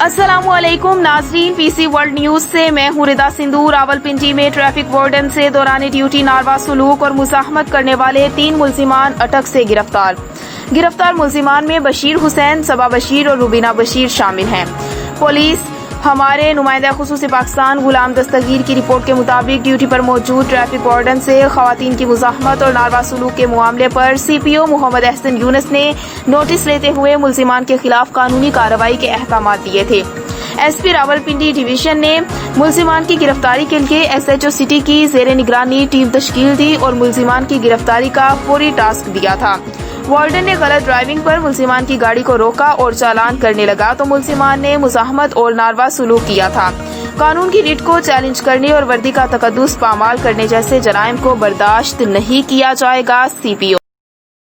السلام علیکم ناظرین، پی سی ورلڈ نیوز سے میں ہوں ردا سندھو۔ راولپنڈی میں ٹریفک وارڈن سے دوران ڈیوٹی ناروا سلوک اور مزاحمت کرنے والے 3 ملزمان اٹک سے گرفتار ملزمان میں بشیر حسین، صبا بشیر اور روبینہ بشیر شامل ہیں۔ پولیس ہمارے نمائندہ خصوصی پاکستان غلام دستگیر کی رپورٹ کے مطابق ڈیوٹی پر موجود ٹریفک وارڈن سے خواتین کی مزاحمت اور ناروا سلوک کے معاملے پر سی پی او محمد احسن یونس نے نوٹس لیتے ہوئے ملزمان کے خلاف قانونی کارروائی کے احکامات دیے تھے۔ ایس پی راولپنڈی ڈویژن نے ملزمان کی گرفتاری کے لیے ایس ایچ او سٹی کی زیر نگرانی ٹیم تشکیل دی اور ملزمان کی گرفتاری کا فوری ٹاسک دیا تھا۔ وارڈن نے غلط ڈرائیونگ پر ملزمان کی گاڑی کو روکا اور چالان کرنے لگا تو ملزمان نے مزاحمت اور ناروا سلوک کیا تھا۔ قانون کی ریٹ کو چیلنج کرنے اور وردی کا تقدس پامال کرنے جیسے جرائم کو برداشت نہیں کیا جائے گا۔ سی پی او